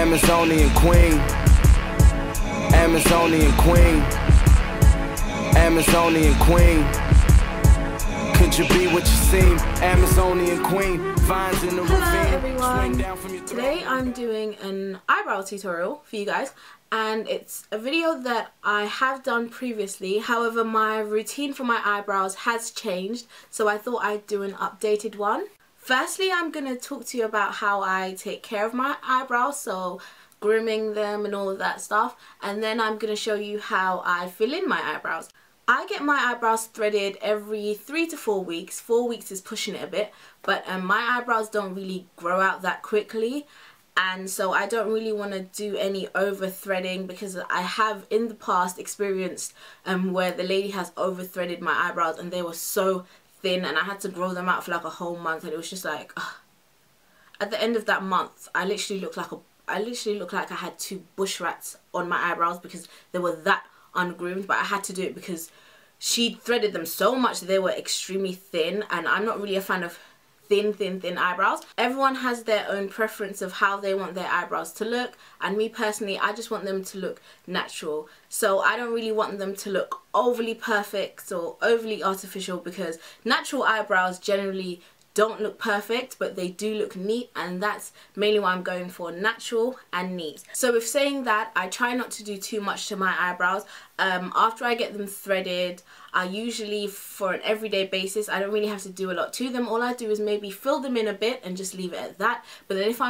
Amazonian queen, Amazonian queen, Amazonian queen. Could you be what you seem? Amazonian queen, vines in the ravine. Hello everyone. Today I'm doing an eyebrow tutorial for you guys, and it's a video that I have done previously. However, my routine for my eyebrows has changed, so I thought I'd do an updated one. Firstly, I'm going to talk to you about how I take care of my eyebrows, so grooming them and all of that stuff, and then I'm going to show you how I fill in my eyebrows. I get my eyebrows threaded every 3 to 4 weeks. 4 weeks is pushing it a bit, but my eyebrows don't really grow out that quickly, and so I don't really want to do any over threading, because I have in the past experienced where the lady has over threaded my eyebrows and they were so thin and I had to grow them out for like a whole month, and it was just like at the end of that month I literally looked like I had 2 bush rats on my eyebrows because they were that ungroomed. But I had to do it because she threaded them so much that they were extremely thin, and I'm not really a fan of thin eyebrows. Everyone has their own preference of how they want their eyebrows to look, and me personally, I just want them to look natural. So I don't really want them to look overly perfect or overly artificial, because natural eyebrows generally don't look perfect, but they do look neat, and that's mainly why I'm going for natural and neat. So with saying that, I try not to do too much to my eyebrows. After I get them threaded, I usually, for an everyday basis, I don't really have to do a lot to them. All I do is maybe fill them in a bit and just leave it at that. But then if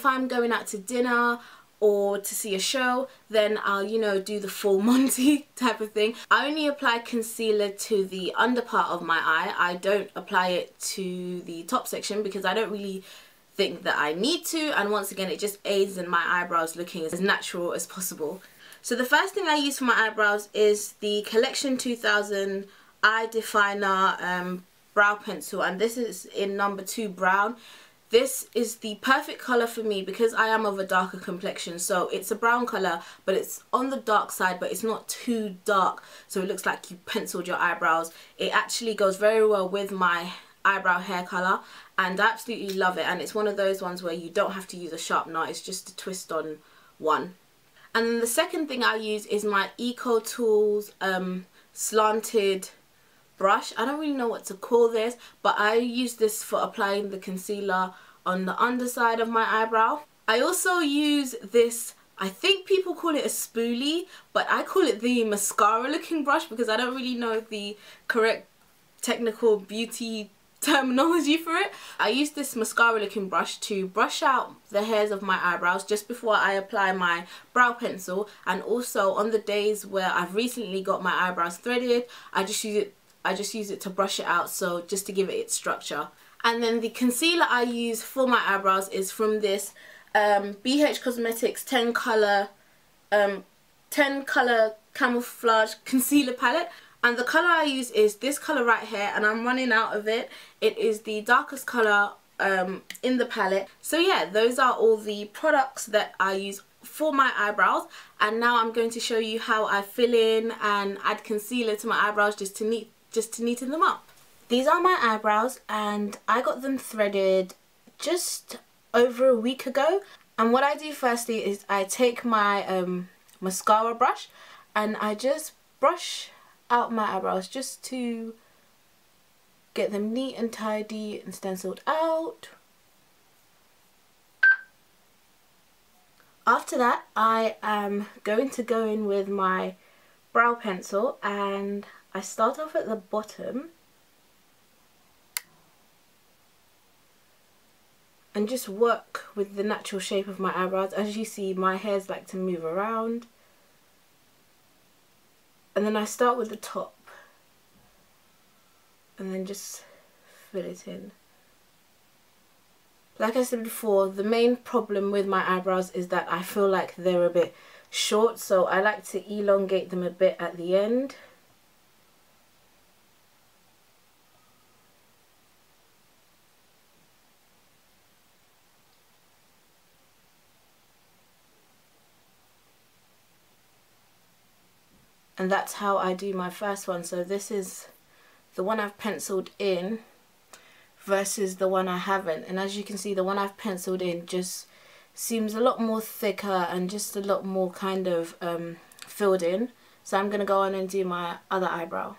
I'm going out to dinner or to see a show, then I'll, you know, do the full Monty type of thing. I only apply concealer to the under part of my eye. I don't apply it to the top section because I don't really think that I need to, and once again it just aids in my eyebrows looking as natural as possible. So the first thing I use for my eyebrows is the Collection 2000 Eye Definer brow pencil, and this is in number 2 brown. This is the perfect colour for me because I am of a darker complexion, so it's a brown colour, but it's on the dark side, but it's not too dark, so it looks like you penciled your eyebrows. It actually goes very well with my eyebrow hair colour, and I absolutely love it. And it's one of those ones where you don't have to use a sharpener, it's just a twist on one. And then the second thing I use is my Eco Tools Slanted brush. I don't really know what to call this, but I use this for applying the concealer on the underside of my eyebrow. I also use this, I think people call it a spoolie, but I call it the mascara looking brush because I don't really know the correct technical beauty terminology for it. I use this mascara looking brush to brush out the hairs of my eyebrows just before I apply my brow pencil, and also on the days where I've recently got my eyebrows threaded, I just use it to brush it out, so just to give it its structure. And then the concealer I use for my eyebrows is from this BH Cosmetics 10 color Camouflage concealer palette, and the colour I use is this colour right here, and I'm running out of it. It is the darkest colour in the palette. So yeah, those are all the products that I use for my eyebrows, and now I'm going to show you how I fill in and add concealer to my eyebrows just to neaten them up. These are my eyebrows, and I got them threaded just over a week ago. And what I do firstly is I take my mascara brush and I just brush out my eyebrows just to get them neat and tidy and stenciled out. After that, I am going to go in with my brow pencil, and I start off at the bottom and just work with the natural shape of my eyebrows. As you see, my hairs like to move around, and then I start with the top and then just fill it in. Like I said before, the main problem with my eyebrows is that I feel like they're a bit short, so I like to elongate them a bit at the end. And that's how I do my first one. So this is the one I've penciled in. versus the one I haven't. And as you can see, the one I've penciled in just seems a lot more thicker and just a lot more kind of filled in. So I'm going to go on and do my other eyebrow.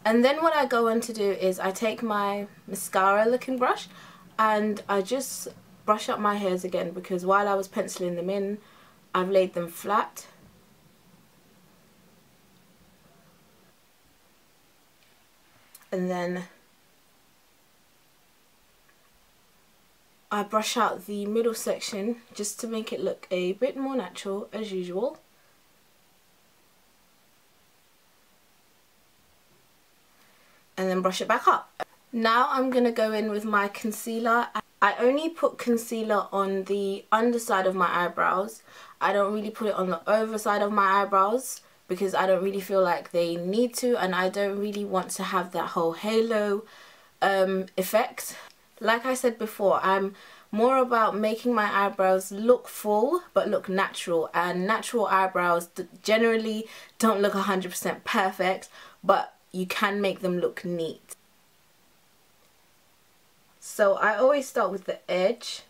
And then what I go on to do is I take my mascara looking brush and I just brush up my hairs again, because while I was penciling them in, I've laid them flat. And then I brush out the middle section just to make it look a bit more natural as usual. And then brush it back up. Now I'm going to go in with my concealer. I only put concealer on the underside of my eyebrows. I don't really put it on the overside of my eyebrows because I don't really feel like they need to, and I don't really want to have that whole halo effect. Like I said before, I'm more about making my eyebrows look full but look natural, and natural eyebrows generally don't look 100% perfect, but you can make them look neat. So I always start with the edge.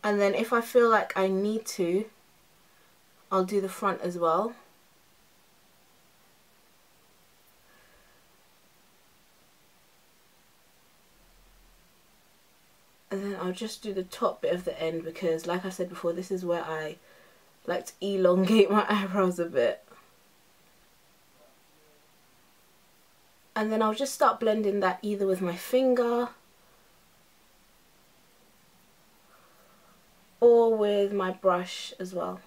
And then if I feel like I need to, I'll do the front as well. And then I'll just do the top bit of the end because, like I said before, this is where I like to elongate my eyebrows a bit. And then I'll just start blending that either with my finger or with my brush as well.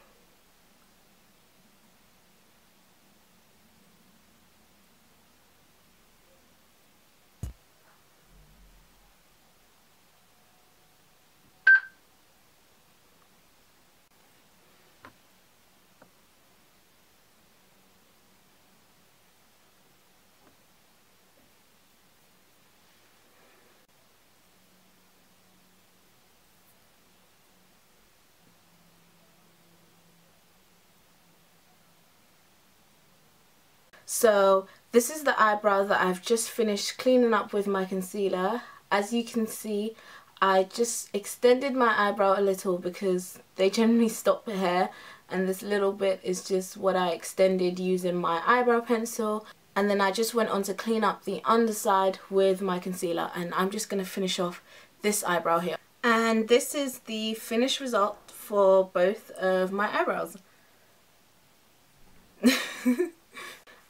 So this is the eyebrow that I've just finished cleaning up with my concealer. As you can see, I just extended my eyebrow a little because they generally stop the hair, and this little bit is just what I extended using my eyebrow pencil. And then I just went on to clean up the underside with my concealer, and I'm just going to finish off this eyebrow here. And this is the finished result for both of my eyebrows.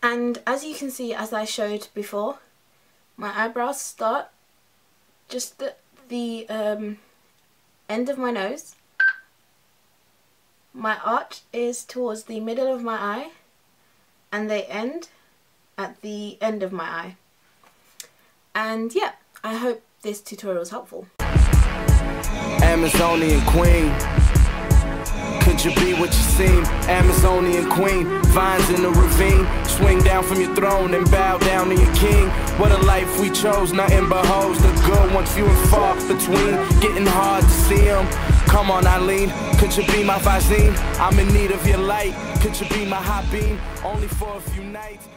And as you can see, as I showed before, my eyebrows start just at the end of my nose. My arch is towards the middle of my eye, and they end at the end of my eye. And yeah, I hope this tutorial was helpful. Amazonian queen, could you be what you seem? Amazonian queen, vines in the ravine, swing down from your throne and bow down to your king. What a life we chose, nothing but hoes. The good ones few and far between, getting hard to see them. Come on Eileen, could you be my Visine? I'm in need of your light, could you be my high beam? Only for a few nights.